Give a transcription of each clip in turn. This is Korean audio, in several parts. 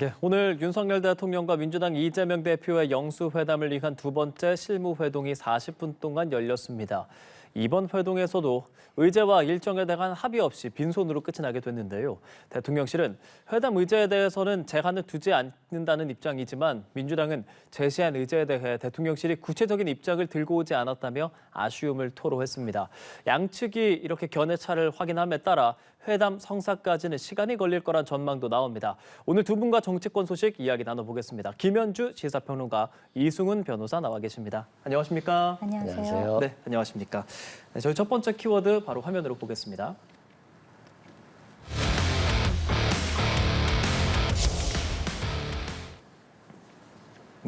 네, 오늘 윤석열 대통령과 민주당 이재명 대표의 영수회담을 위한 두 번째 실무회동이 40분 동안 열렸습니다. 이번 회동에서도 의제와 일정에 대한 합의 없이 빈손으로 끝이 나게 됐는데요. 대통령실은 회담 의제에 대해서는 제한을 두지 않는다는 입장이지만 민주당은 제시한 의제에 대해 대통령실이 구체적인 입장을 들고 오지 않았다며 아쉬움을 토로했습니다. 양측이 이렇게 견해차를 확인함에 따라 회담 성사까지는 시간이 걸릴 거란 전망도 나옵니다. 오늘 두 분과 정치권 소식 이야기 나눠보겠습니다. 김현주 시사평론가, 이승훈 변호사 나와 계십니다. 안녕하십니까? 안녕하세요. 네, 안녕하십니까? 네, 저희 첫 번째 키워드 바로 화면으로 보겠습니다.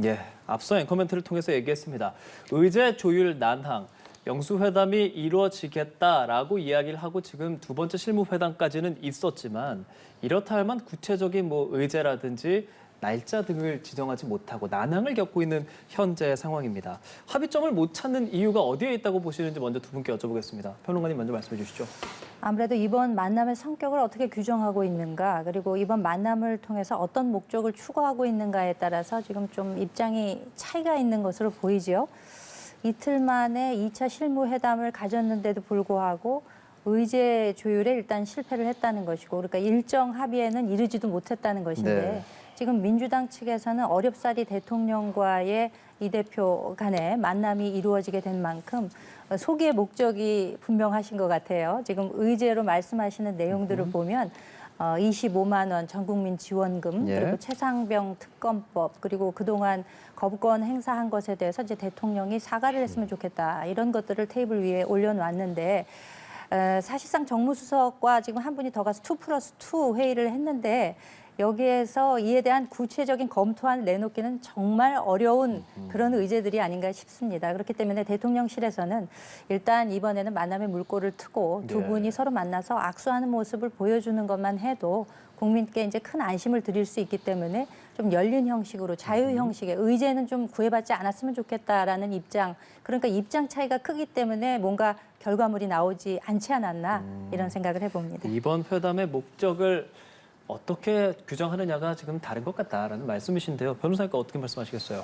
예, 앞서 앵커멘트를 통해서 얘기했습니다. 의제 조율 난항. 영수회담이 이루어지겠다라고 이야기를 하고 지금 두 번째 실무회담까지는 있었지만 이렇다 할 만 구체적인 의제라든지 날짜 등을 지정하지 못하고 난항을 겪고 있는 현재 상황입니다. 합의점을 못 찾는 이유가 어디에 있다고 보시는지 먼저 두 분께 여쭤보겠습니다. 평론가님 먼저 말씀해 주시죠. 아무래도 이번 만남의 성격을 어떻게 규정하고 있는가, 그리고 이번 만남을 통해서 어떤 목적을 추구하고 있는가에 따라서 지금 좀 입장이 차이가 있는 것으로 보이죠. 이틀 만에 2차 실무회담을 가졌는데도 불구하고 의제 조율에 일단 실패를 했다는 것이고, 그러니까 일정 합의에는 이르지도 못했다는 것인데 네. 지금 민주당 측에서는 어렵사리 대통령과의 이 대표 간의 만남이 이루어지게 된 만큼 소기의 목적이 분명하신 것 같아요. 지금 의제로 말씀하시는 내용들을 보면 25만 원 전국민 지원금, 예. 그리고 최상병 특검법, 그리고 그동안 거부권 행사한 것에 대해서 이제 대통령이 사과를 했으면 좋겠다, 이런 것들을 테이블 위에 올려놨는데, 사실상 정무수석과 지금 한 분이 더 가서 2+2 회의를 했는데 여기에서 이에 대한 구체적인 검토안을 내놓기는 정말 어려운 그런 의제들이 아닌가 싶습니다. 그렇기 때문에 대통령실에서는 일단 이번에는 만남의 물꼬를 트고 두 네. 분이 서로 만나서 악수하는 모습을 보여주는 것만 해도 국민께 이제 큰 안심을 드릴 수 있기 때문에 좀 열린 형식으로, 자유 형식의 의제는 좀 구애받지 않았으면 좋겠다라는 입장, 그러니까 입장 차이가 크기 때문에 뭔가 결과물이 나오지 않지 않았나, 이런 생각을 해봅니다. 이번 회담의 목적을 어떻게 규정하느냐가 지금 다른 것 같다라는 말씀이신데요. 변호사님과 어떻게 말씀하시겠어요?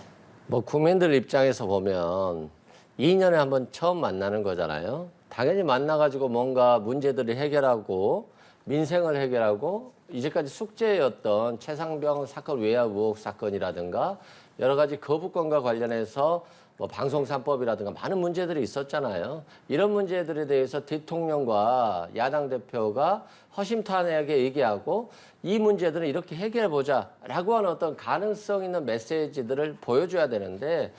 국민들 입장에서 보면 2년에 한 번 처음 만나는 거잖아요. 당연히 만나가지고 뭔가 문제들을 해결하고 민생을 해결하고 이제까지 숙제였던 최상병 사건 외압 의혹 사건이라든가 여러 가지 거부권과 관련해서 방송 3법이라든가 많은 문제들이 있었잖아요. 이런 문제들에 대해서 대통령과 야당 대표가 허심탄회하게 얘기하고 이 문제들은 이렇게 해결해보자라고 하는 어떤 가능성 있는 메시지들을 보여줘야 되는데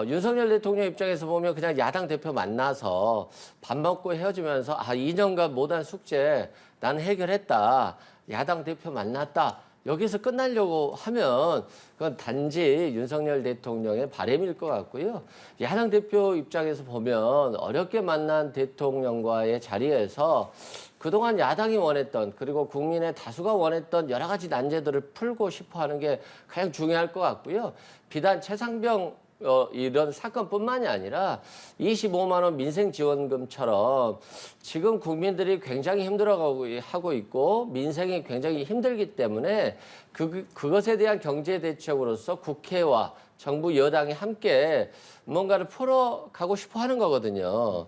윤석열 대통령 입장에서 보면 그냥 야당 대표 만나서 밥 먹고 헤어지면서 2년간 못한 숙제 나는 해결했다. 야당 대표 만났다. 여기서 끝나려고 하면 그건 단지 윤석열 대통령의 바람일 것 같고요. 야당 대표 입장에서 보면 어렵게 만난 대통령과의 자리에서 그동안 야당이 원했던, 그리고 국민의 다수가 원했던 여러 가지 난제들을 풀고 싶어 하는 게 가장 중요할 것 같고요. 비단 최상병 이런 사건뿐만이 아니라 25만 원 민생지원금처럼 지금 국민들이 굉장히 힘들어하고 있고 민생이 굉장히 힘들기 때문에 그것에 대한 경제 대책으로서 국회와 정부 여당이 함께 뭔가를 풀어가고 싶어 하는 거거든요.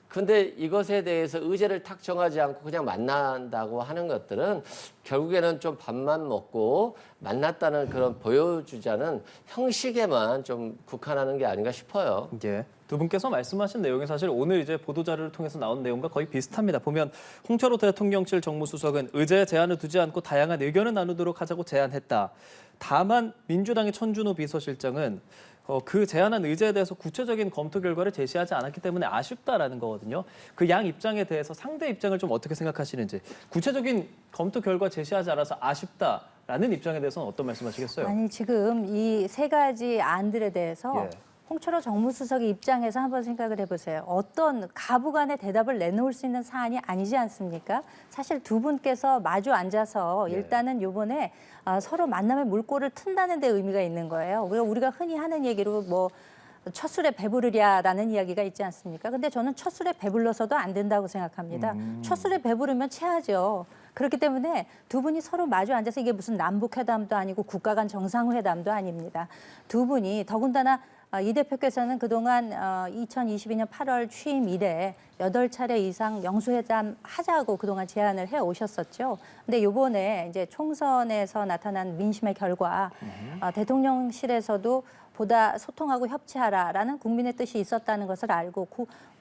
근데 이것에 대해서 의제를 탁 정하지 않고 그냥 만난다고 하는 것들은 결국에는 좀 밥만 먹고 만났다는 그런 보여주자는 형식에만 좀 국한하는 게 아닌가 싶어요. 예. 두 분께서 말씀하신 내용이 사실 오늘 이제 보도자료를 통해서 나온 내용과 거의 비슷합니다. 보면 홍철호 대통령실 정무수석은 의제 제한을 두지 않고 다양한 의견을 나누도록 하자고 제안했다. 다만 민주당의 천준호 비서실장은 그 제안한 의제에 대해서 구체적인 검토 결과를 제시하지 않았기 때문에 아쉽다라는 거거든요. 그 양 입장에 대해서 상대 입장을 좀 어떻게 생각하시는지, 구체적인 검토 결과 제시하지 않아서 아쉽다라는 입장에 대해서는 어떤 말씀하시겠어요? 아니, 지금 이 세 가지 안들에 대해서 예. 홍철호 정무수석의 입장에서 한번 생각을 해보세요. 어떤 가부간의 대답을 내놓을 수 있는 사안이 아니지 않습니까? 사실 두 분께서 마주 앉아서 일단은 이번에 서로 만남의 물꼬를 튼다는 데 의미가 있는 거예요. 우리가 흔히 하는 얘기로 첫 술에 배부르랴라는 이야기가 있지 않습니까? 근데 저는 첫 술에 배불러서도 안 된다고 생각합니다. 첫 술에 배부르면 체하죠. 그렇기 때문에 두 분이 서로 마주 앉아서 이게 무슨 남북회담도 아니고 국가 간 정상회담도 아닙니다. 두 분이 더군다나 이 대표께서는 그동안 2022년 8월 취임 이래 8차례 이상 영수회담 하자고 그동안 제안을 해 오셨었죠. 근데 이번에 이제 총선에서 나타난 민심의 결과 대통령실에서도 보다 소통하고 협치하라라는 국민의 뜻이 있었다는 것을 알고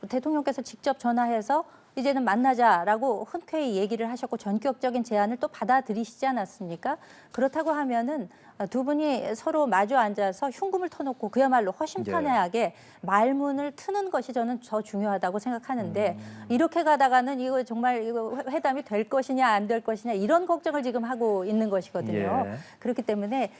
대통령께서 직접 전화해서 이제는 만나자라고 흔쾌히 얘기를 하셨고 전격적인 제안을 또 받아들이시지 않았습니까? 그렇다고 하면은 두 분이 서로 마주 앉아서 흉금을 터놓고 그야말로 허심탄회하게 말문을 트는 것이 저는 더 중요하다고 생각하는데 이렇게 가다가는 이거 정말 이거 회담이 될 것이냐 안 될 것이냐 이런 걱정을 지금 하고 있는 것이거든요. 예. 그렇기 때문에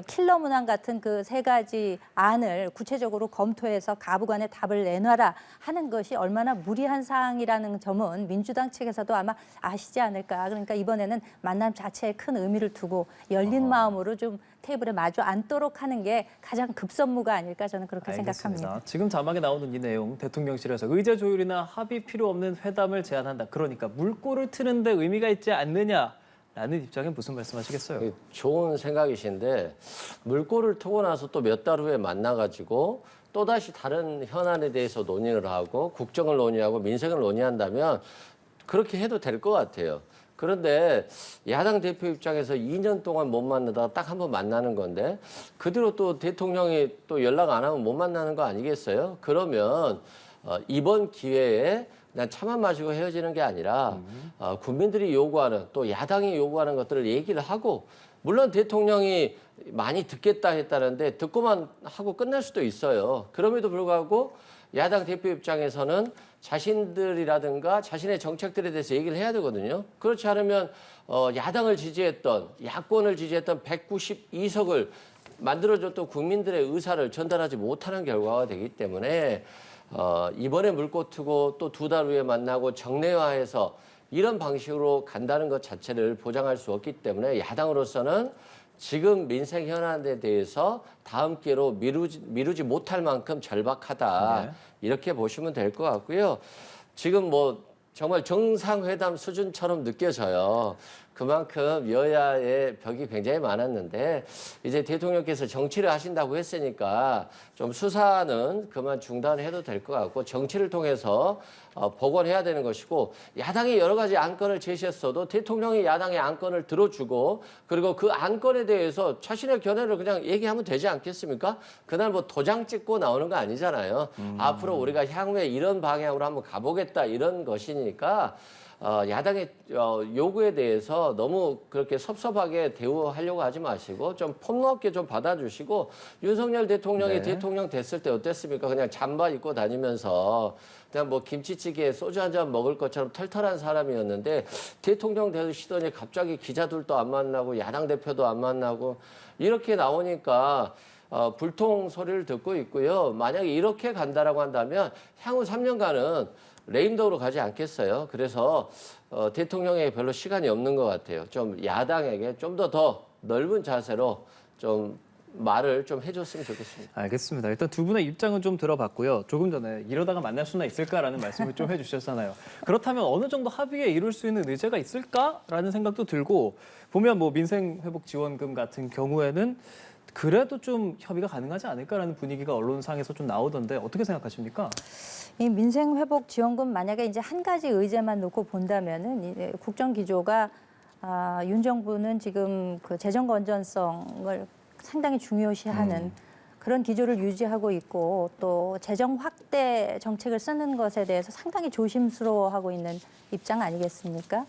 킬러 문항 같은 그 세 가지 안을 구체적으로 검토해서 가부간의 답을 내놔라 하는 것이 얼마나 무리한 사항이라는 점은 민주당 측에서도 아마 아시지 않을까. 그러니까 이번에는 만남 자체에 큰 의미를 두고 열린 마음으로 좀 테이블에 마주 앉도록 하는 게 가장 급선무가 아닐까 저는 그렇게 생각합니다. 지금 자막에 나오는 이 내용, 대통령실에서 의제 조율이나 합의 필요 없는 회담을 제안한다. 그러니까 물꼬를 트는데 의미가 있지 않느냐라는 입장에 무슨 말씀하시겠어요? 좋은 생각이신데 물꼬를 트고 나서 또 몇 달 후에 만나가지고 또다시 다른 현안에 대해서 논의를 하고 국정을 논의하고 민생을 논의한다면 그렇게 해도 될 것 같아요. 그런데 야당 대표 입장에서 2년 동안 못 만나다가 딱 한 번 만나는 건데 그 뒤로 또 대통령이 또 연락 안 하면 못 만나는 거 아니겠어요? 그러면 이번 기회에 그냥 차만 마시고 헤어지는 게 아니라 국민들이 요구하는 또 야당이 요구하는 것들을 얘기를 하고 물론 대통령이 많이 듣겠다 했다는데 듣고만 하고 끝날 수도 있어요. 그럼에도 불구하고 야당 대표 입장에서는 자신들이라든가 자신의 정책들에 대해서 얘기를 해야 되거든요. 그렇지 않으면 야당을 지지했던 야권을 지지했던 192석을 만들어줬던 국민들의 의사를 전달하지 못하는 결과가 되기 때문에 이번에 물꼬 트고 또 2달 후에 만나고 정례화해서 이런 방식으로 간다는 것 자체를 보장할 수 없기 때문에 야당으로서는 지금 민생 현안에 대해서 다음 기회로 미루지 못할 만큼 절박하다. 네. 이렇게 보시면 될 것 같고요. 지금 뭐 정말 정상회담 수준처럼 느껴져요. 그만큼 여야의 벽이 굉장히 많았는데 이제 대통령께서 정치를 하신다고 했으니까 좀 수사는 그만 중단해도 될 것 같고 정치를 통해서 복원해야 되는 것이고 야당이 여러 가지 안건을 제시했어도 대통령이 야당의 안건을 들어주고 그리고 그 안건에 대해서 자신의 견해를 그냥 얘기하면 되지 않겠습니까? 그날 뭐 도장 찍고 나오는 거 아니잖아요. 앞으로 우리가 향후에 이런 방향으로 한번 가보겠다 이런 것이니까 야당의 요구에 대해서 너무 그렇게 섭섭하게 대우하려고 하지 마시고 좀 폭넓게 좀 받아주시고 윤석열 대통령이 네. 대통령 됐을 때 어땠습니까? 그냥 잠바 입고 다니면서 그냥 뭐 김치찌개에 소주 한 잔 먹을 것처럼 털털한 사람이었는데 대통령 되시더니 갑자기 기자들도 안 만나고 야당 대표도 안 만나고 이렇게 나오니까 불통 소리를 듣고 있고요. 만약에 이렇게 간다라고 한다면 향후 3년간은 레임덕으로 가지 않겠어요. 그래서 대통령에게 별로 시간이 없는 것 같아요. 좀 야당에게 좀 더 넓은 자세로 좀 말을 좀 해줬으면 좋겠습니다. 알겠습니다. 일단 두 분의 입장은 좀 들어봤고요. 조금 전에 이러다가 만날 수나 있을까라는 말씀을 좀 해주셨잖아요. 그렇다면 어느 정도 합의에 이룰 수 있는 의제가 있을까라는 생각도 들고 보면 뭐 민생회복지원금 같은 경우에는 그래도 좀 협의가 가능하지 않을까라는 분위기가 언론상에서 좀 나오던데 어떻게 생각하십니까? 이 민생회복지원금 만약에 이제 한 가지 의제만 놓고 본다면은 국정 기조가 윤 정부는 지금 그 재정 건전성을 상당히 중요시하는 그런 기조를 유지하고 있고 또 재정 확대 정책을 쓰는 것에 대해서 상당히 조심스러워하고 있는 입장 아니겠습니까?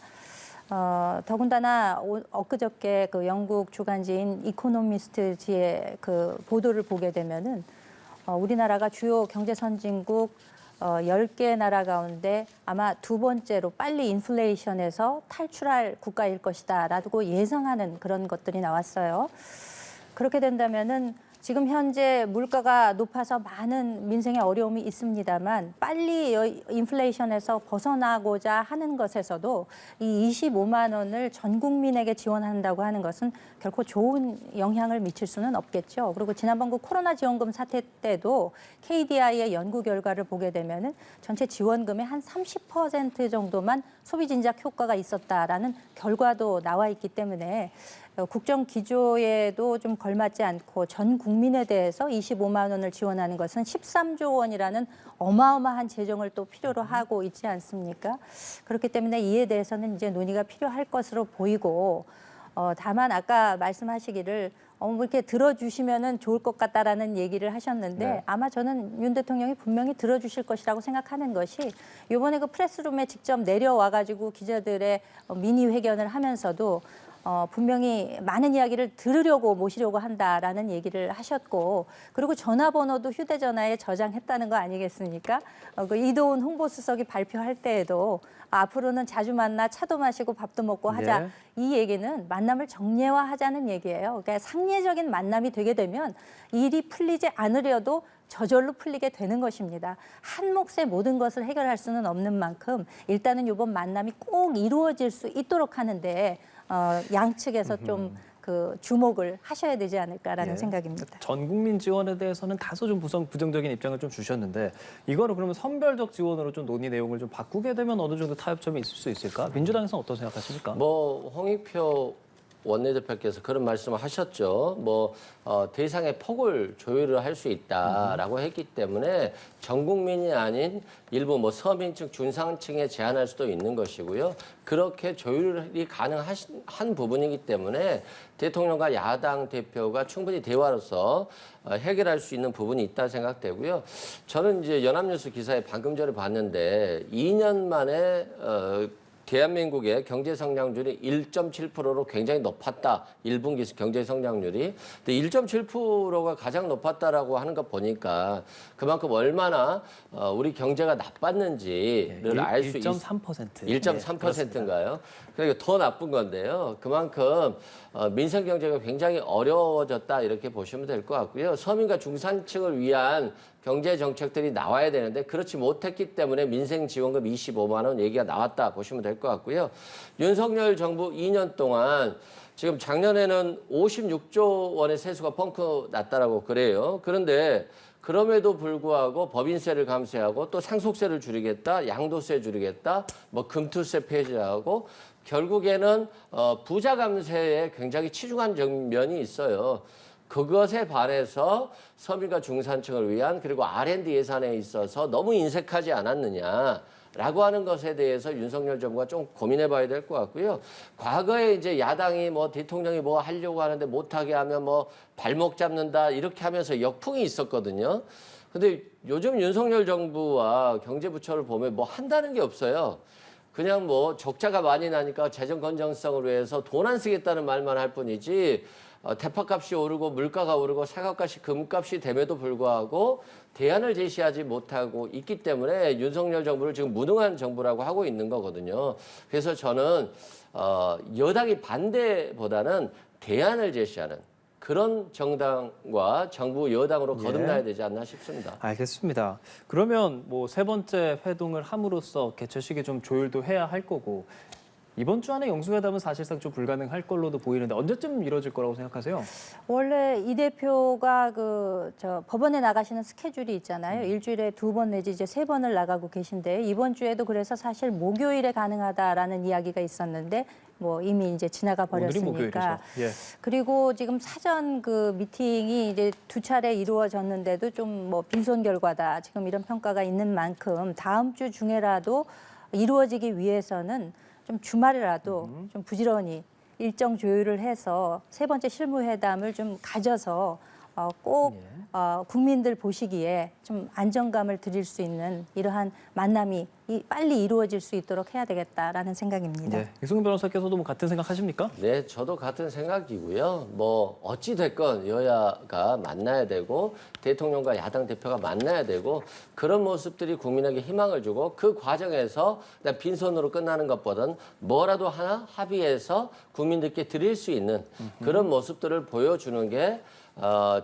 더군다나 엊그저께 그 영국 주간지인 이코노미스트지의 그 보도를 보게 되면은 우리나라가 주요 경제 선진국 10개 나라 가운데 아마 두 번째로 빨리 인플레이션에서 탈출할 국가일 것이다라고 예상하는 그런 것들이 나왔어요. 그렇게 된다면은 지금 현재 물가가 높아서 많은 민생의 어려움이 있습니다만 빨리 인플레이션에서 벗어나고자 하는 것에서도 이 25만 원을 전 국민에게 지원한다고 하는 것은 결코 좋은 영향을 미칠 수는 없겠죠. 그리고 지난번 그 코로나 지원금 사태 때도 KDI의 연구 결과를 보게 되면은 전체 지원금의 한 30% 정도만 소비 진작 효과가 있었다라는 결과도 나와 있기 때문에 국정 기조에도 좀 걸맞지 않고 전 국민에 대해서 25만 원을 지원하는 것은 13조 원이라는 어마어마한 재정을 또 필요로 하고 있지 않습니까? 그렇기 때문에 이에 대해서는 이제 논의가 필요할 것으로 보이고 다만 아까 말씀하시기를 뭐 이렇게 들어주시면은 좋을 것 같다라는 얘기를 하셨는데 네. 아마 저는 윤 대통령이 분명히 들어주실 것이라고 생각하는 것이 이번에 그 프레스룸에 직접 내려와가지고 기자들의 미니 회견을 하면서도 분명히 많은 이야기를 들으려고 모시려고 한다라는 얘기를 하셨고 그리고 전화번호도 휴대전화에 저장했다는 거 아니겠습니까? 그 이도훈 홍보수석이 발표할 때에도 앞으로는 자주 만나 차도 마시고 밥도 먹고 하자. 네. 이 얘기는 만남을 정례화하자는 얘기예요. 그러니까 상례적인 만남이 되게 되면 일이 풀리지 않으려도 저절로 풀리게 되는 것입니다. 한 몫의 모든 것을 해결할 수는 없는 만큼 일단은 이번 만남이 꼭 이루어질 수 있도록 하는데 양측에서 좀 그 주목을 하셔야 되지 않을까라는 예. 생각입니다. 전 국민 지원에 대해서는 다소 좀 부정적인 입장을 좀 주셨는데 이거를 그러면 선별적 지원으로 좀 논의 내용을 좀 바꾸게 되면 어느 정도 타협점이 있을 수 있을까? 민주당에서는 어떤 생각하십니까? 뭐 홍익표 원내대표께서 그런 말씀을 하셨죠. 대상의 폭을 조율을 할 수 있다라고 했기 때문에 전 국민이 아닌 일부 서민층, 중상층에 제한할 수도 있는 것이고요. 그렇게 조율이 가능한 부분이기 때문에 대통령과 야당 대표가 충분히 대화로서 해결할 수 있는 부분이 있다 생각되고요. 저는 이제 연합뉴스 기사에 방금 전에 봤는데 2년 만에 대한민국의 경제 성장률이 1.7%로 굉장히 높았다. 1분기 경제 성장률이. 근데 1.7%가 가장 높았다라고 하는 거 보니까 그만큼 얼마나 우리 경제가 나빴는지를 알 수 있습니다. 1.3%. 1.3%인가요? 그러니까 더 나쁜 건데요. 그만큼 민생 경제가 굉장히 어려워졌다 이렇게 보시면 될 것 같고요. 서민과 중산층을 위한 경제 정책들이 나와야 되는데 그렇지 못했기 때문에 민생 지원금 25만 원 얘기가 나왔다 보시면 될 것 같고요. 윤석열 정부 2년 동안 지금 작년에는 56조 원의 세수가 펑크 났다라고 그래요. 그런데 그럼에도 불구하고 법인세를 감세하고 또 상속세를 줄이겠다, 양도세 줄이겠다, 금투세 폐지하고 결국에는 부자 감세에 굉장히 치중한 면이 있어요. 그것에 반해서 서민과 중산층을 위한 그리고 R&D 예산에 있어서 너무 인색하지 않았느냐라고 하는 것에 대해서 윤석열 정부가 좀 고민해 봐야 될 것 같고요. 과거에 이제 야당이 대통령이 하려고 하는데 못하게 하면 발목 잡는다 이렇게 하면서 역풍이 있었거든요. 근데 요즘 윤석열 정부와 경제부처를 보면 한다는 게 없어요. 그냥 적자가 많이 나니까 재정 건전성을 위해서 돈 안 쓰겠다는 말만 할 뿐이지 대파값이 오르고 물가가 오르고 사과값이 금값이 됨에도 불구하고 대안을 제시하지 못하고 있기 때문에 윤석열 정부를 지금 무능한 정부라고 하고 있는 거거든요. 그래서 저는 여당이 반대보다는 대안을 제시하는 그런 정당과 정부 여당으로 거듭나야 되지 않나 싶습니다. 알겠습니다. 그러면 세 번째 회동을 함으로써 개최 시기 좀 조율도 해야 할 거고 이번 주 안에 영수회담은 사실상 좀 불가능할 걸로도 보이는데 언제쯤 이루어질 거라고 생각하세요? 원래 이 대표가 법원에 나가시는 스케줄이 있잖아요. 일주일에 2번 내지 이제 3번을 나가고 계신데 이번 주에도 그래서 사실 목요일에 가능하다라는 이야기가 있었는데 이미 이제 지나가 버렸으니까. 오늘이 목요일이죠. 예. 그리고 지금 사전 미팅이 이제 2차례 이루어졌는데도 좀 빈손 결과다. 지금 이런 평가가 있는 만큼 다음 주 중에라도 이루어지기 위해서는 좀 주말이라도 좀 부지런히 일정 조율을 해서 3번째 실무회담을 좀 가져서 꼭 국민들 보시기에 좀 안정감을 드릴 수 있는 이러한 만남이 빨리 이루어질 수 있도록 해야 되겠다라는 생각입니다. 네. 이승훈 변호사께서도 뭐 같은 생각하십니까? 네, 저도 같은 생각이고요. 뭐 어찌 됐건 여야가 만나야 되고 대통령과 야당 대표가 만나야 되고 그런 모습들이 국민에게 희망을 주고 그 과정에서 그냥 빈손으로 끝나는 것보다는 뭐라도 하나 합의해서 국민들께 드릴 수 있는 그런 모습들을 보여주는 게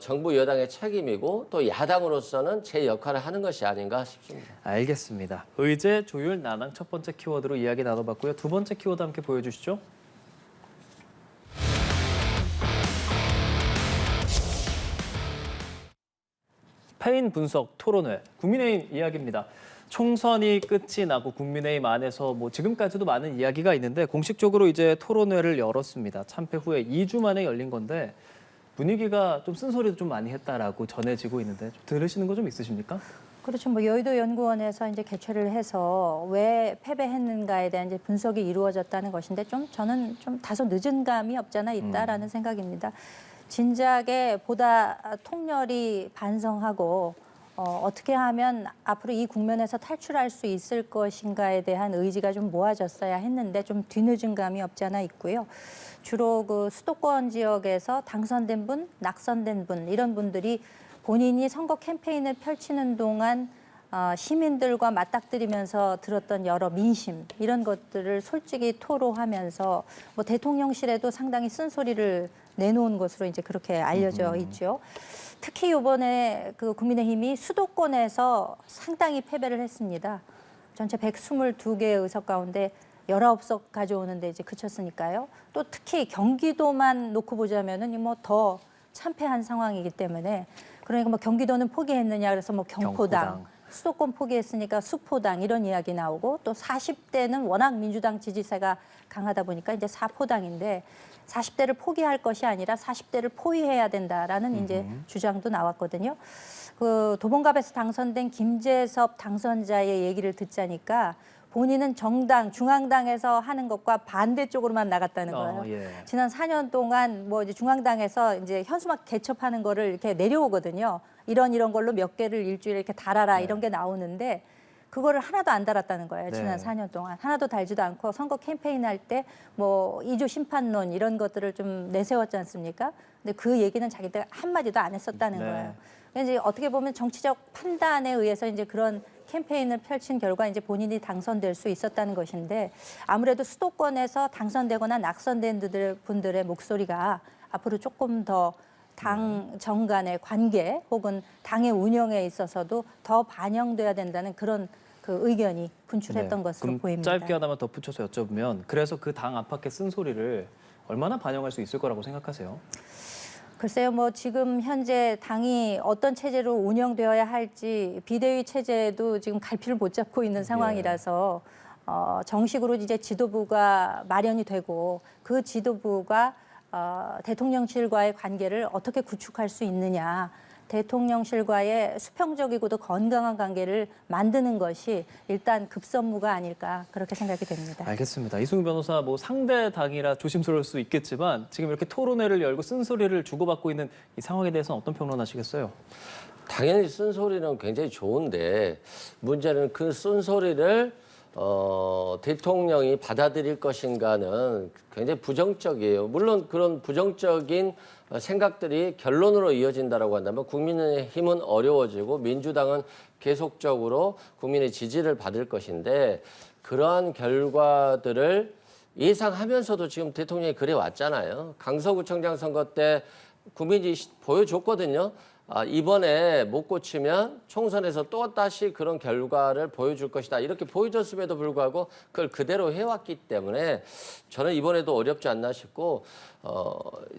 정부 여당의 책임이고 또 야당으로서는 제 역할을 하는 것이 아닌가 싶습니다. 알겠습니다. 의제, 조율, 난항 첫 번째 키워드로 이야기 나눠봤고요. 두 번째 키워드 함께 보여주시죠. 패인 분석 토론회, 국민의힘 이야기입니다. 총선이 끝이 나고 국민의힘 안에서 뭐 지금까지도 많은 이야기가 있는데 공식적으로 이제 토론회를 열었습니다. 참패 후에 2주 만에 열린 건데 분위기가 좀 쓴소리도 좀 많이 했다라고 전해지고 있는데 좀 들으시는 거 좀 있으십니까? 그렇죠. 뭐 여의도 연구원에서 이제 개최를 해서 왜 패배했는가에 대한 이제 분석이 이루어졌다는 것인데 저는 좀 다소 늦은 감이 없잖아 있다라는 생각입니다. 진작에 보다 통렬히 반성하고 어떻게 하면 앞으로 이 국면에서 탈출할 수 있을 것인가에 대한 의지가 좀 모아졌어야 했는데 좀 뒤늦은 감이 없지 않아 있고요. 주로 그 수도권 지역에서 당선된 분, 낙선된 분 이런 분들이 본인이 선거 캠페인을 펼치는 동안 시민들과 맞닥뜨리면서 들었던 여러 민심 이런 것들을 솔직히 토로하면서 뭐 대통령실에도 상당히 쓴소리를 내놓은 것으로 이제 그렇게 알려져 있죠. 특히 이번에 그 국민의힘이 수도권에서 상당히 패배를 했습니다. 전체 122개 의석 가운데 19석 가져오는데 이제 그쳤으니까요. 또 특히 경기도만 놓고 보자면은 뭐 더 참패한 상황이기 때문에 그러니까 뭐 경기도는 포기했느냐 그래서 뭐 경포당. 수도권 포기했으니까 수포당 이런 이야기 나오고 또 40대는 워낙 민주당 지지세가 강하다 보니까 이제 사포당인데 40대를 포기할 것이 아니라 40대를 포위해야 된다라는 이제 주장도 나왔거든요. 그 도봉갑에서 당선된 김재섭 당선자의 얘기를 듣자니까 본인은 정당, 중앙당에서 하는 것과 반대쪽으로만 나갔다는 거예요. 예. 지난 4년 동안 뭐 이제 중앙당에서 이제 현수막 개첩하는 거를 이렇게 내려오거든요. 이런 걸로 몇 개를 일주일에 이렇게 달아라 이런 게 나오는데 그거를 하나도 안 달았다는 거예요. 지난 네. 4년 동안. 하나도 달지도 않고 선거 캠페인 할 때 뭐 2조 심판론 이런 것들을 좀 내세웠지 않습니까? 근데 그 얘기는 자기들 한마디도 안 했었다는 네. 거예요. 그래서 이제 어떻게 보면 정치적 판단에 의해서 이제 그런 캠페인을 펼친 결과 이제 본인이 당선될 수 있었다는 것인데 아무래도 수도권에서 당선되거나 낙선된 분들의 목소리가 앞으로 조금 더 당 정 간의 관계 혹은 당의 운영에 있어서도 더 반영돼야 된다는 그런 그 의견이 분출했던 것으로 그럼 보입니다. 짧게 하나만 덧붙여서 여쭤보면 그래서 그 당 안팎의 쓴소리를 얼마나 반영할 수 있을 거라고 생각하세요? 글쎄요, 뭐 지금 현재 당이 어떤 체제로 운영되어야 할지 비대위 체제도 지금 갈피를 못 잡고 있는 상황이라서 정식으로 이제 지도부가 마련이 되고 그 지도부가 대통령실과의 관계를 어떻게 구축할 수 있느냐. 대통령실과의 수평적이고도 건강한 관계를 만드는 것이 일단 급선무가 아닐까 그렇게 생각이 됩니다. 알겠습니다. 이승훈 변호사 뭐 상대 당이라 조심스러울 수 있겠지만 지금 이렇게 토론회를 열고 쓴소리를 주고받고 있는 이 상황에 대해서는 어떤 평론하시겠어요? 당연히 쓴소리는 굉장히 좋은데 문제는 그 쓴소리를 대통령이 받아들일 것인가는 굉장히 부정적이에요. 물론 그런 부정적인 생각들이 결론으로 이어진다라고 한다면 국민의힘은 어려워지고 민주당은 계속적으로 국민의 지지를 받을 것인데 그러한 결과들을 예상하면서도 지금 대통령이 그래 왔잖아요. 강서구청장 선거 때 국민이 보여줬거든요. 이번에 못 고치면 총선에서 또 다시 그런 결과를 보여줄 것이다. 이렇게 보여줬음에도 불구하고 그걸 그대로 해왔기 때문에 저는 이번에도 어렵지 않나 싶고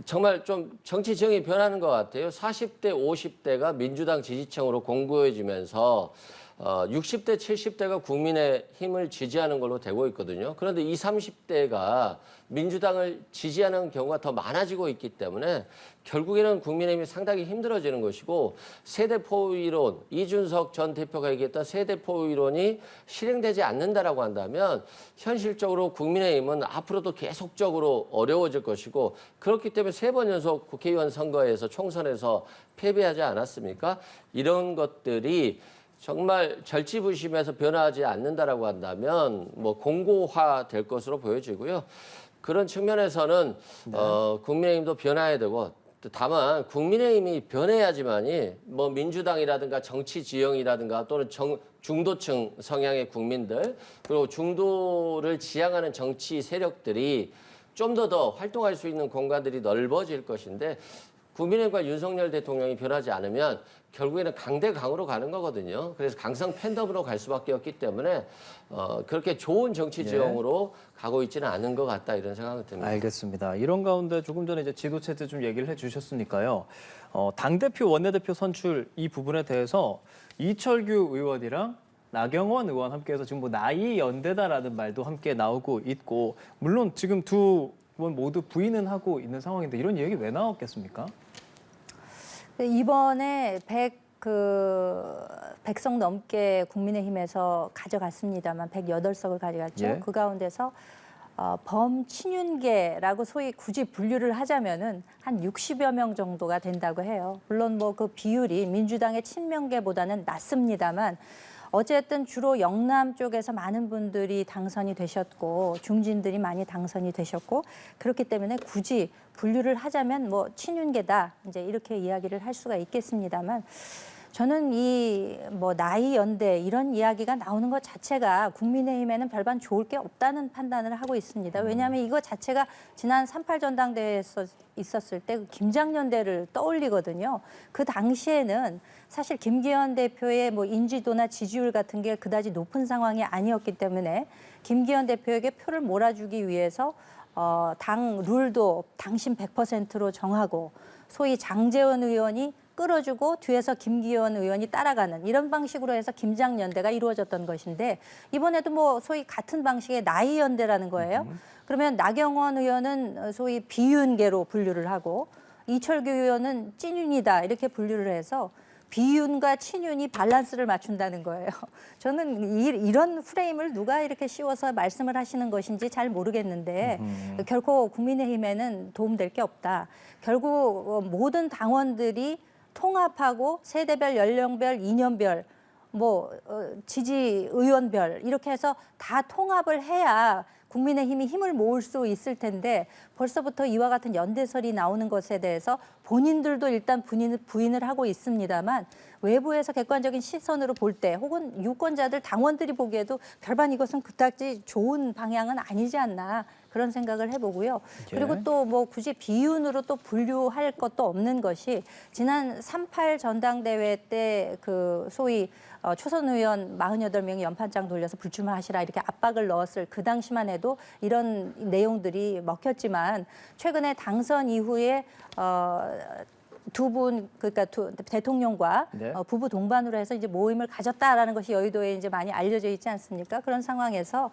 정말 좀 정치 지형이 변하는 것 같아요. 40대, 50대가 민주당 지지층으로 공고해지면서 60대, 70대가 국민의힘을 지지하는 걸로 되고 있거든요. 그런데 20, 30대가 민주당을 지지하는 경우가 더 많아지고 있기 때문에 결국에는 국민의힘이 상당히 힘들어지는 것이고 세대포위론, 이준석 전 대표가 얘기했던 세대포위론이 실행되지 않는다라고 한다면 현실적으로 국민의힘은 앞으로도 계속적으로 어려워질 것이고 그렇기 때문에 3번 연속 국회의원 선거에서 총선에서 패배하지 않았습니까? 이런 것들이 정말 절치부심해서 변화하지 않는다라고 한다면 뭐 공고화 될 것으로 보여지고요. 그런 측면에서는 국민의힘도 변화해야 되고 다만 국민의힘이 변해야지만이 뭐 민주당이라든가 정치 지형이라든가 또는 중도층 성향의 국민들 그리고 중도를 지향하는 정치 세력들이 좀 더 활동할 수 있는 공간들이 넓어질 것인데 국민의힘과 윤석열 대통령이 변하지 않으면 결국에는 강대강으로 가는 거거든요. 그래서 강성 팬덤으로 갈 수밖에 없기 때문에 그렇게 좋은 정치 지형으로 가고 있지는 않은 것 같다 이런 생각이 듭니다. 알겠습니다. 이런 가운데 조금 전에 이제 지도체제 좀 얘기를 해주셨으니까요. 당대표, 원내대표 선출 이 부분에 대해서 이철규 의원이랑 나경원 의원 함께해서 지금 뭐 나이 연대다라는 말도 함께 나오고 있고 물론 지금 두 분 모두 부인은 하고 있는 상황인데 이런 얘기 왜 나왔겠습니까? 이번에 100석 넘게 국민의힘에서 가져갔습니다만 108석을 가져갔죠. 예. 그 가운데서 범친윤계라고 소위 굳이 분류를 하자면은 한 60여 명 정도가 된다고 해요. 물론 뭐 그 비율이 민주당의 친명계보다는 낮습니다만 어쨌든 주로 영남 쪽에서 많은 분들이 당선이 되셨고 중진들이 많이 당선이 되셨고 그렇기 때문에 굳이 분류를 하자면 뭐 친윤계다 이제 이렇게 이야기를 할 수가 있겠습니다만 저는 이 뭐 나이 연대 이런 이야기가 나오는 것 자체가 국민의힘에는 별반 좋을 게 없다는 판단을 하고 있습니다. 왜냐하면 이거 자체가 지난 3.8 전당대회에서 있었을 때 김장연대를 떠올리거든요. 그 당시에는 사실 김기현 대표의 뭐 인지도나 지지율 같은 게 그다지 높은 상황이 아니었기 때문에 김기현 대표에게 표를 몰아주기 위해서 당 룰도 당신 100%로 정하고 소위 장제원 의원이 끌어주고 뒤에서 김기현 의원이 따라가는 이런 방식으로 해서 김장연대가 이루어졌던 것인데 이번에도 뭐 소위 같은 방식의 나이연대라는 거예요. 그러면 나경원 의원은 소위 비윤계로 분류를 하고 이철규 의원은 찐윤이다 이렇게 분류를 해서 비윤과 친윤이 밸런스를 맞춘다는 거예요. 저는 이런 프레임을 누가 이렇게 씌워서 말씀을 하시는 것인지 잘 모르겠는데 결코 국민의힘에는 도움될 게 없다. 결국 모든 당원들이 통합하고 세대별, 연령별, 이념별, 뭐 지지 의원별 이렇게 해서 다 통합을 해야 국민의힘이 힘을 모을 수 있을 텐데 벌써부터 이와 같은 연대설이 나오는 것에 대해서 본인들도 일단 부인을 하고 있습니다만 외부에서 객관적인 시선으로 볼 때 혹은 유권자들 당원들이 보기에도 별반 이것은 그다지 좋은 방향은 아니지 않나 그런 생각을 해보고요. 그리고 또 뭐 굳이 비윤으로 또 분류할 것도 없는 것이 지난 3.8 전당대회 때 그 소위 초선 의원 48명이 연판장 돌려서 불출마하시라 이렇게 압박을 넣었을 그 당시만 해도 이런 내용들이 먹혔지만 최근에 당선 이후에 두 분 그러니까 대통령과 네. 부부 동반으로 해서 이제 모임을 가졌다라는 것이 여의도에 이제 많이 알려져 있지 않습니까? 그런 상황에서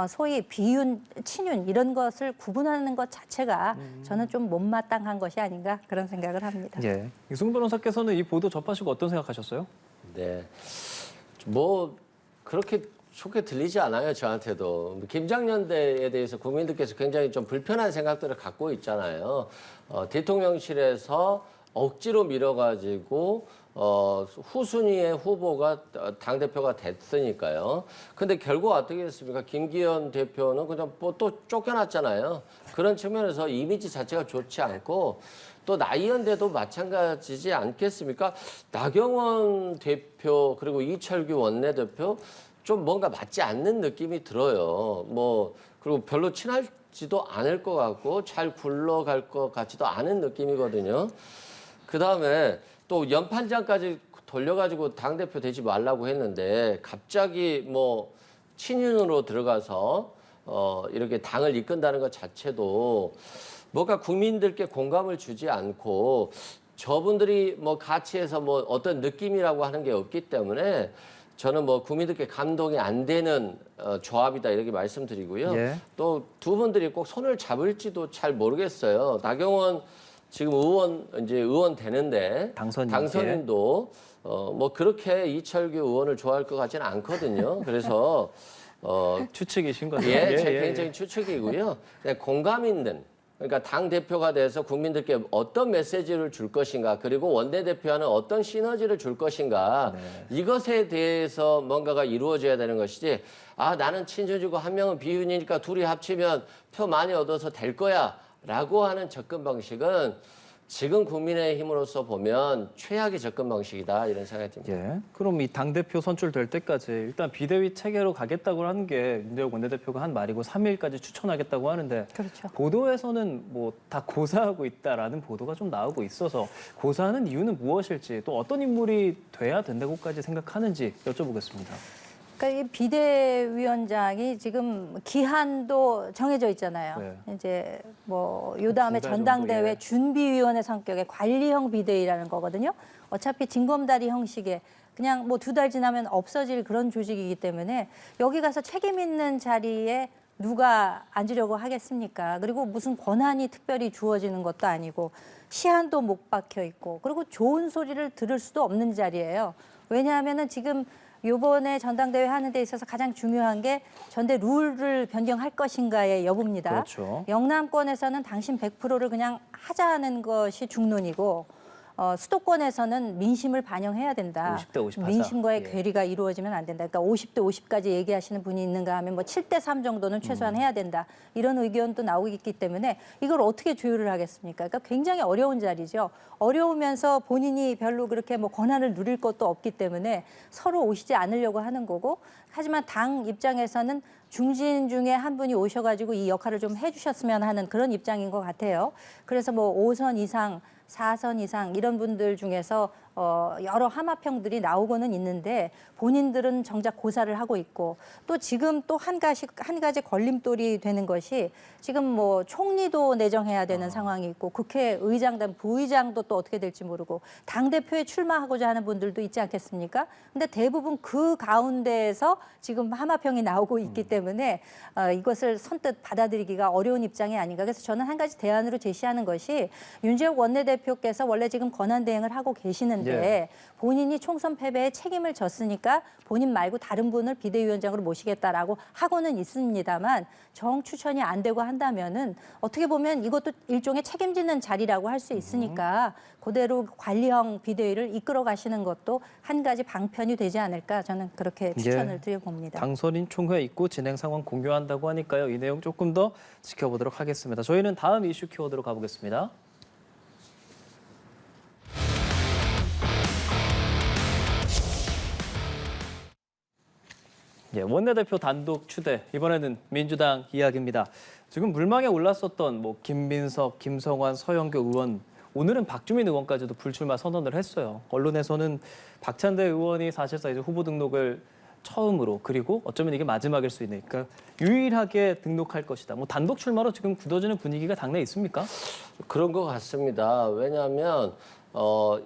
소위 비윤, 친윤 이런 것을 구분하는 것 자체가 저는 좀 못마땅한 것이 아닌가 그런 생각을 합니다. 예. 이승훈 변호사께서는 이 보도 접하시고 어떤 생각하셨어요? 네, 뭐 그렇게 좋게 들리지 않아요 저한테도. 김장연대에 대해서 국민들께서 굉장히 좀 불편한 생각들을 갖고 있잖아요. 대통령실에서 억지로 밀어가지고 후순위의 후보가 당대표가 됐으니까요. 근데 결국 어떻게 됐습니까? 김기현 대표는 그냥 뭐 또 쫓겨났잖아요. 그런 측면에서 이미지 자체가 좋지 않고 또 나이연대도 마찬가지지 않겠습니까? 나경원 대표 그리고 이철규 원내대표 좀 뭔가 맞지 않는 느낌이 들어요. 뭐 그리고 별로 친하지도 않을 것 같고 잘 굴러갈 것 같지도 않은 느낌이거든요. 그다음에 또 연판장까지 돌려가지고 당대표 되지 말라고 했는데 갑자기 뭐 친윤으로 들어가서 이렇게 당을 이끈다는 것 자체도 뭔가 국민들께 공감을 주지 않고 저분들이 뭐 같이 해서 뭐 어떤 느낌이라고 하는 게 없기 때문에 저는 뭐 국민들께 감동이 안 되는 조합이다 이렇게 말씀드리고요. 예. 또 두 분들이 꼭 손을 잡을지도 잘 모르겠어요. 나경원 지금 의원 되는데 당선인도 뭐 그렇게 이철규 의원을 좋아할 것 같지는 않거든요. 그래서 추측이신 거죠? 제 개인적인 추측이고요. 그냥 공감 있는 그러니까 당 대표가 돼서 국민들께 어떤 메시지를 줄 것인가, 그리고 원내대표와는 어떤 시너지를 줄 것인가, 이것에 대해서 뭔가가 이루어져야 되는 것이지. 아, 나는 친윤이고 한 명은 비윤이니까 둘이 합치면 표 많이 얻어서 될 거야라고 하는 접근 방식은 지금 국민의힘으로서 보면 최악의 접근 방식이다, 이런 생각이 듭니다. 예. 그럼 이 당대표 선출될 때까지 일단 비대위 체계로 가겠다고 하는 게 윤재욱 원내대표가 한 말이고 3일까지 추천하겠다고 하는데 그렇죠. 보도에서는 뭐 다 고사하고 있다라는 보도가 좀 나오고 있어서 고사하는 이유는 무엇일지 또 어떤 인물이 돼야 된다고까지 생각하는지 여쭤보겠습니다. 그러니까 이 비대위원장이 지금 기한도 정해져 있잖아요. 네. 이제 뭐 요 다음에 두달 전당대회 정도, 예. 준비위원회 성격의 관리형 비대위라는 거거든요. 어차피 징검다리 형식의 그냥 뭐 2달 지나면 없어질 그런 조직이기 때문에 여기 가서 책임 있는 자리에 누가 앉으려고 하겠습니까? 그리고 무슨 권한이 특별히 주어지는 것도 아니고 시한도 못 박혀 있고 그리고 좋은 소리를 들을 수도 없는 자리예요. 왜냐하면은 지금 요번에 전당대회 하는 데 있어서 가장 중요한 게 전대 룰을 변경할 것인가의 여부입니다. 그렇죠. 영남권에서는 당신 100%를 그냥 하자는 것이 중론이고 수도권에서는 민심을 반영해야 된다. 50대 50 하자. 민심과의 예. 괴리가 이루어지면 안 된다. 그러니까 50대 50까지 얘기하시는 분이 있는가 하면 뭐 7대 3 정도는 최소한 해야 된다. 이런 의견도 나오고 있기 때문에 이걸 어떻게 조율을 하겠습니까? 그러니까 굉장히 어려운 자리죠. 어려우면서 본인이 별로 그렇게 뭐 권한을 누릴 것도 없기 때문에 서로 오시지 않으려고 하는 거고 하지만 당 입장에서는 중진 중에 한 분이 오셔가지고 이 역할을 좀 해주셨으면 하는 그런 입장인 것 같아요. 그래서 뭐 5선 이상 4선 이상 이런 분들 중에서 여러 하마평들이 나오고는 있는데 본인들은 정작 고사를 하고 있고 또 지금 또 한 가지 걸림돌이 되는 것이 지금 뭐 총리도 내정해야 되는 상황이 있고 국회의장단 부의장도 또 어떻게 될지 모르고 당대표에 출마하고자 하는 분들도 있지 않겠습니까? 근데 대부분 그 가운데에서 지금 하마평이 나오고 있기 때문에 이것을 선뜻 받아들이기가 어려운 입장이 아닌가. 그래서 저는 한 가지 대안으로 제시하는 것이 윤재욱 원내대표께서 원래 지금 권한대행을 하고 계시는데 예. 본인이 총선 패배에 책임을 졌으니까 본인 말고 다른 분을 비대위원장으로 모시겠다라고 하고는 있습니다만 정 추천이 안 되고 한다면은 어떻게 보면 이것도 일종의 책임지는 자리라고 할 수 있으니까 그대로 관리형 비대위를 이끌어 가시는 것도 한 가지 방편이 되지 않을까 저는 그렇게 추천을 드려봅니다. 당선인 총회 있고 진행 상황 공유한다고 하니까요. 이 내용 조금 더 지켜보도록 하겠습니다. 저희는 다음 이슈 키워드로 가보겠습니다. 예, 원내대표 단독 추대, 이번에는 민주당 이야기입니다. 지금 물망에 올랐었던 뭐 김민석, 김성환, 서영교 의원, 오늘은 박주민 의원까지도 불출마 선언을 했어요. 언론에서는 박찬대 의원이 사실상 이제 후보 등록을 처음으로 그리고 어쩌면 이게 마지막일 수 있는, 그러니까 유일하게 등록할 것이다. 뭐 단독 출마로 지금 굳어지는 분위기가 당내에 있습니까? 그런 것 같습니다. 왜냐하면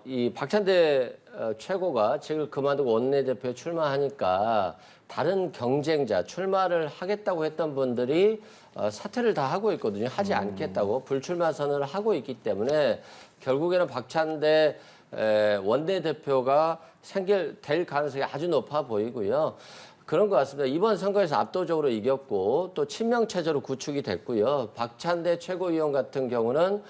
이 박찬대 최고가 지금 그만두고 원내대표에 출마하니까 다른 경쟁자 출마를 하겠다고 했던 분들이 사퇴를 다 하고 있거든요. 하지 않겠다고 불출마 선언을 하고 있기 때문에 결국에는 박찬대 원내대표가 될 가능성이 아주 높아 보이고요. 그런 것 같습니다. 이번 선거에서 압도적으로 이겼고 또 친명체제로 구축이 됐고요. 박찬대 최고위원 같은 경우는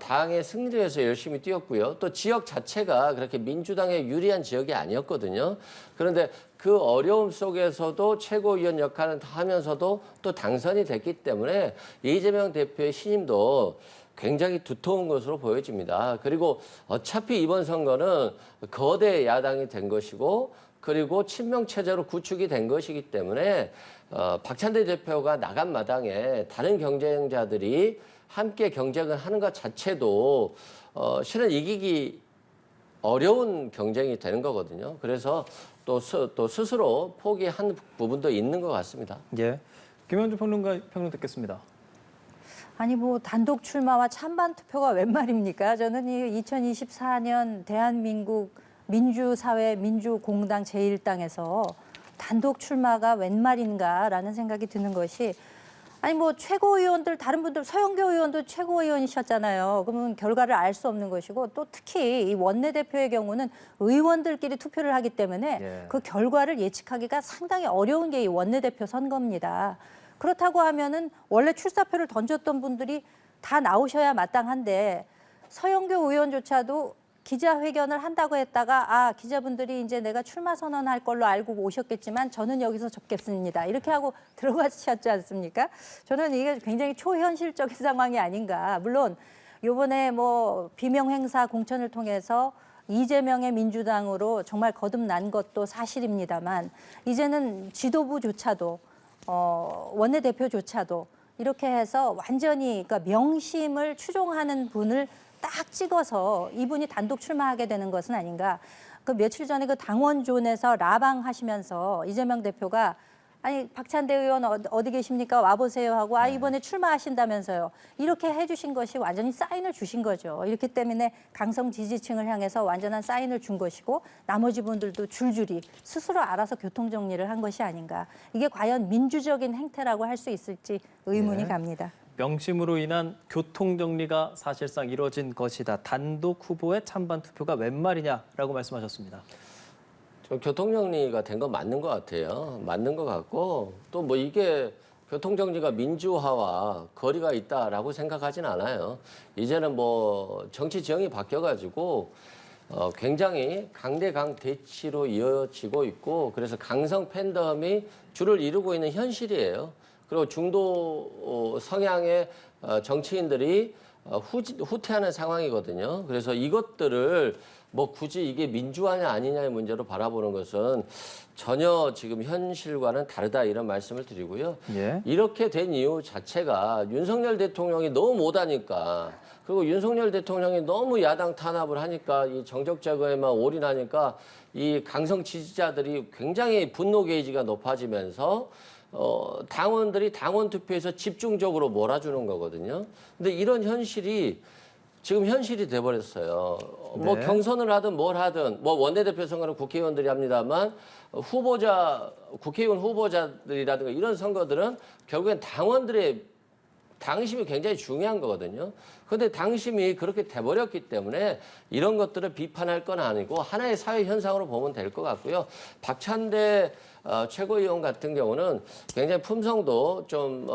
당의 승리를 위해서 열심히 뛰었고요. 또 지역 자체가 그렇게 민주당에 유리한 지역이 아니었거든요. 그런데 그 어려움 속에서도 최고위원 역할을 하면서도 또 당선이 됐기 때문에 이재명 대표의 신임도 굉장히 두터운 것으로 보여집니다. 그리고 어차피 이번 선거는 거대 야당이 된 것이고 그리고 친명체제로 구축이 된 것이기 때문에 박찬대 대표가 나간 마당에 다른 경쟁자들이 함께 경쟁을 하는 것 자체도 실은 이기기 어려운 경쟁이 되는 거거든요. 그래서 또 스스로 포기한 부분도 있는 것 같습니다. 예, 김현주 평론가 평론 듣겠습니다. 아니 뭐 단독 출마와 찬반 투표가 웬 말입니까? 저는 이 2024년 대한민국 민주사회 민주공당 제1당에서 단독 출마가 웬 말인가라는 생각이 드는 것이 아니 뭐 최고위원들 다른 분들 서영교 의원도 최고위원이셨잖아요. 그러면 결과를 알 수 없는 것이고 또 특히 이 원내대표의 경우는 의원들끼리 투표를 하기 때문에 예. 그 결과를 예측하기가 상당히 어려운 게 이 원내대표 선거입니다. 그렇다고 하면은 원래 출사표를 던졌던 분들이 다 나오셔야 마땅한데 서영교 의원조차도 기자회견을 한다고 했다가 기자분들이 이제 내가 출마 선언할 걸로 알고 오셨겠지만 저는 여기서 접겠습니다. 이렇게 하고 들어가셨지 않습니까? 저는 이게 굉장히 초현실적인 상황이 아닌가. 물론 요번에 뭐 비명 행사 공천을 통해서 이재명의 민주당으로 정말 거듭난 것도 사실입니다만 이제는 지도부조차도 원내대표조차도 이렇게 해서 완전히 그러니까 명심을 추종하는 분을 딱 찍어서 이분이 단독 출마하게 되는 것은 아닌가. 그 며칠 전에 그 당원존에서 라방 하시면서 이재명 대표가 아니 박찬대 의원 어디 계십니까? 와보세요 하고 이번에 출마하신다면서요. 이렇게 해주신 것이 완전히 사인을 주신 거죠. 이렇기 때문에 강성 지지층을 향해서 완전한 사인을 준 것이고 나머지 분들도 줄줄이 스스로 알아서 교통정리를 한 것이 아닌가. 이게 과연 민주적인 행태라고 할 수 있을지 의문이 갑니다. 명심으로 인한 교통정리가 사실상 이뤄진 것이다. 단독 후보의 찬반 투표가 웬 말이냐라고 말씀하셨습니다. 교통정리가 된 건 맞는 것 같아요. 맞는 것 같고 또 뭐 이게 교통정리가 민주화와 거리가 있다라고 생각하진 않아요. 이제는 뭐 정치 지형이 바뀌어가지고 굉장히 강대강 대치로 이어지고 있고 그래서 강성 팬덤이 주를 이루고 있는 현실이에요. 그리고 중도 성향의 정치인들이 후퇴하는 상황이거든요. 그래서 이것들을 뭐 굳이 이게 민주화냐 아니냐의 문제로 바라보는 것은 전혀 지금 현실과는 다르다 이런 말씀을 드리고요. 예. 이렇게 된 이유 자체가 윤석열 대통령이 너무 못하니까 그리고 윤석열 대통령이 너무 야당 탄압을 하니까 이 정적 제거에만 올인하니까 이 강성 지지자들이 굉장히 분노 게이지가 높아지면서 당원들이 당원 투표에서 집중적으로 몰아주는 거거든요. 근데 이런 현실이 지금 현실이 돼버렸어요. 뭐 네. 경선을 하든 뭘 하든 뭐 원내대표 선거는 국회의원들이 합니다만 국회의원 후보자들이라든가 이런 선거들은 결국엔 당원들의 당심이 굉장히 중요한 거거든요. 그런데 당심이 그렇게 돼버렸기 때문에 이런 것들을 비판할 건 아니고 하나의 사회 현상으로 보면 될 것 같고요. 박찬대 최고위원 같은 경우는 굉장히 품성도 좀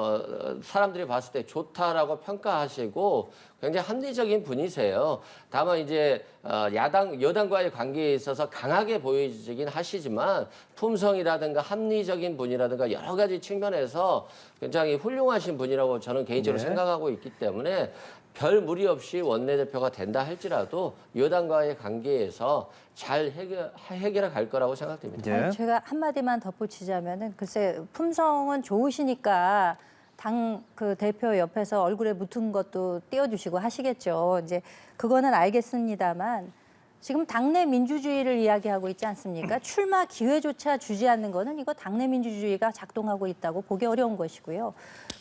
사람들이 봤을 때 좋다라고 평가하시고 굉장히 합리적인 분이세요. 다만 이제 여당과의 관계에 있어서 강하게 보이긴 하시지만 품성이라든가 합리적인 분이라든가 여러 가지 측면에서 굉장히 훌륭하신 분이라고 저는 개인적으로 네. 생각하고 있기 때문에 별 무리 없이 원내대표가 된다 할지라도 여당과의 관계에서 잘 해결해 갈 거라고 생각됩니다. 예. 제가 한마디만 덧붙이자면은 글쎄 품성은 좋으시니까 당 그 대표 옆에서 얼굴에 묻은 것도 띄워주시고 하시겠죠. 이제 그거는 알겠습니다만 지금 당내 민주주의를 이야기하고 있지 않습니까? 출마 기회조차 주지 않는 거는 이거 당내 민주주의가 작동하고 있다고 보기 어려운 것이고요.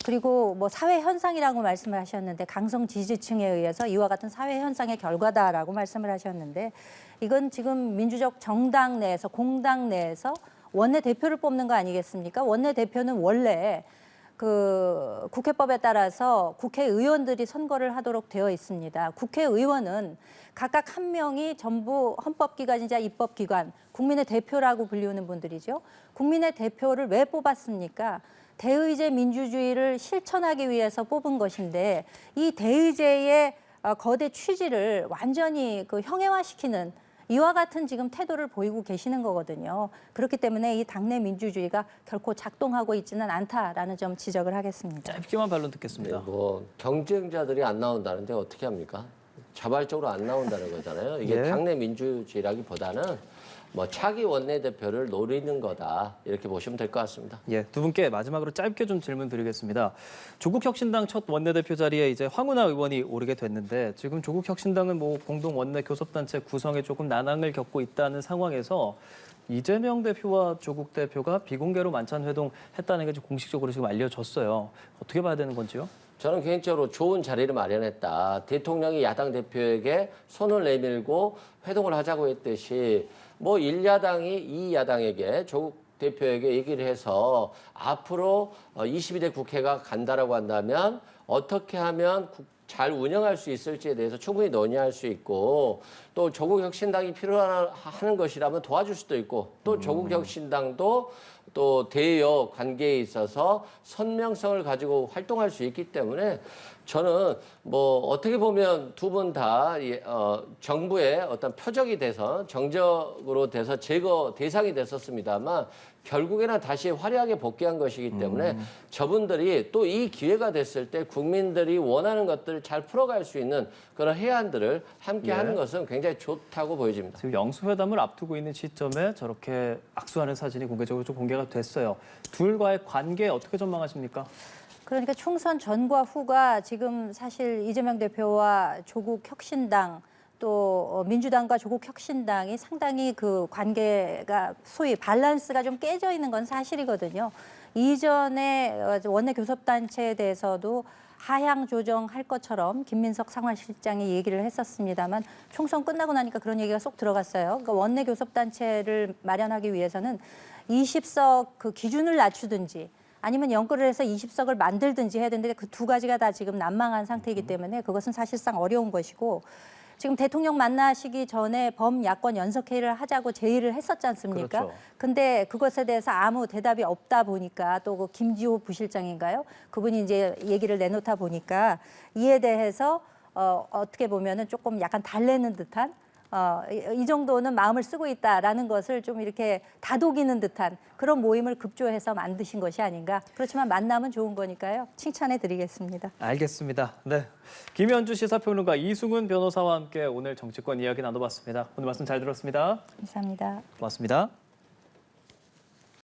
그리고 뭐 사회 현상이라고 말씀을 하셨는데 강성 지지층에 의해서 이와 같은 사회 현상의 결과다라고 말씀을 하셨는데 이건 지금 민주적 정당 내에서 공당 내에서 원내대표를 뽑는 거 아니겠습니까? 원내대표는 원래 그 국회법에 따라서 국회의원들이 선거를 하도록 되어 있습니다. 국회의원은 각각 한 명이 전부 헌법기관이자 입법기관, 국민의 대표라고 불리우는 분들이죠. 국민의 대표를 왜 뽑았습니까? 대의제 민주주의를 실천하기 위해서 뽑은 것인데 이 대의제의 거대 취지를 완전히 그 형해화시키는 이와 같은 지금 태도를 보이고 계시는 거거든요. 그렇기 때문에 이 당내 민주주의가 결코 작동하고 있지는 않다라는 점 지적을 하겠습니다. 짧게만 반론 듣겠습니다. 뭐 경쟁자들이 안 나온다는데 어떻게 합니까? 자발적으로 안 나온다는 거잖아요. 이게 예. 당내 민주주의라기보다는 뭐 차기 원내대표를 노리는 거다 이렇게 보시면 될 것 같습니다. 예, 두 분께 마지막으로 짧게 좀 질문 드리겠습니다. 조국혁신당 첫 원내대표 자리에 이제 황운하 의원이 오르게 됐는데 지금 조국혁신당은 뭐 공동 원내 교섭단체 구성에 조금 난항을 겪고 있다는 상황에서 이재명 대표와 조국 대표가 비공개로 만찬 회동했다는 게 공식적으로 지금 알려졌어요. 어떻게 봐야 되는 건지요? 저는 개인적으로 좋은 자리를 마련했다. 대통령이 야당 대표에게 손을 내밀고 회동을 하자고 했듯이 뭐 1야당이 2야당에게 조국 대표에게 얘기를 해서 앞으로 22대 국회가 간다라고 한다면 어떻게 하면 잘 운영할 수 있을지에 대해서 충분히 논의할 수 있고 또 조국혁신당이 필요하는 것이라면 도와줄 수도 있고 또 조국혁신당도 또 대여 관계에 있어서 선명성을 가지고 활동할 수 있기 때문에 저는 뭐 어떻게 보면 두 분 다 정부의 어떤 표적이 돼서 정적으로 돼서 제거 대상이 됐었습니다만 결국에는 다시 화려하게 복귀한 것이기 때문에 저분들이 또 이 기회가 됐을 때 국민들이 원하는 것들을 잘 풀어갈 수 있는 그런 해안들을 함께 예. 하는 것은 굉장히 좋다고 보여집니다. 지금 영수회담을 앞두고 있는 시점에 저렇게 악수하는 사진이 공개적으로 좀 공개가 됐어요. 둘과의 관계 어떻게 전망하십니까? 그러니까 총선 전과 후가 지금 사실 이재명 대표와 조국 혁신당 또 민주당과 조국 혁신당이 상당히 그 관계가 소위 밸런스가 좀 깨져 있는 건 사실이거든요. 이전에 원내 교섭단체에 대해서도 하향 조정할 것처럼 김민석 상황실장이 얘기를 했었습니다만 총선 끝나고 나니까 그런 얘기가 쏙 들어갔어요. 그러니까 원내 교섭단체를 마련하기 위해서는 20석 그 기준을 낮추든지 아니면 연끌을 해서 20석을 만들든지 해야 되는데 그 두 가지가 다 지금 난망한 상태이기 때문에 그것은 사실상 어려운 것이고 지금 대통령 만나시기 전에 범야권 연석회의를 하자고 제의를 했었지 않습니까? 그렇죠. 근데 그것에 대해서 아무 대답이 없다 보니까 또 그 김지호 부실장인가요? 그분이 이제 얘기를 내놓다 보니까 이에 대해서 어떻게 보면은 조금 약간 달래는 듯한 이 정도는 마음을 쓰고 있다라는 것을 좀 이렇게 다독이는 듯한 그런 모임을 급조해서 만드신 것이 아닌가. 그렇지만 만나면 좋은 거니까요. 칭찬해 드리겠습니다. 알겠습니다. 네, 김현주 시사평론가 이승훈 변호사와 함께 오늘 정치권 이야기 나눠봤습니다. 오늘 말씀 잘 들었습니다. 감사합니다. 고맙습니다.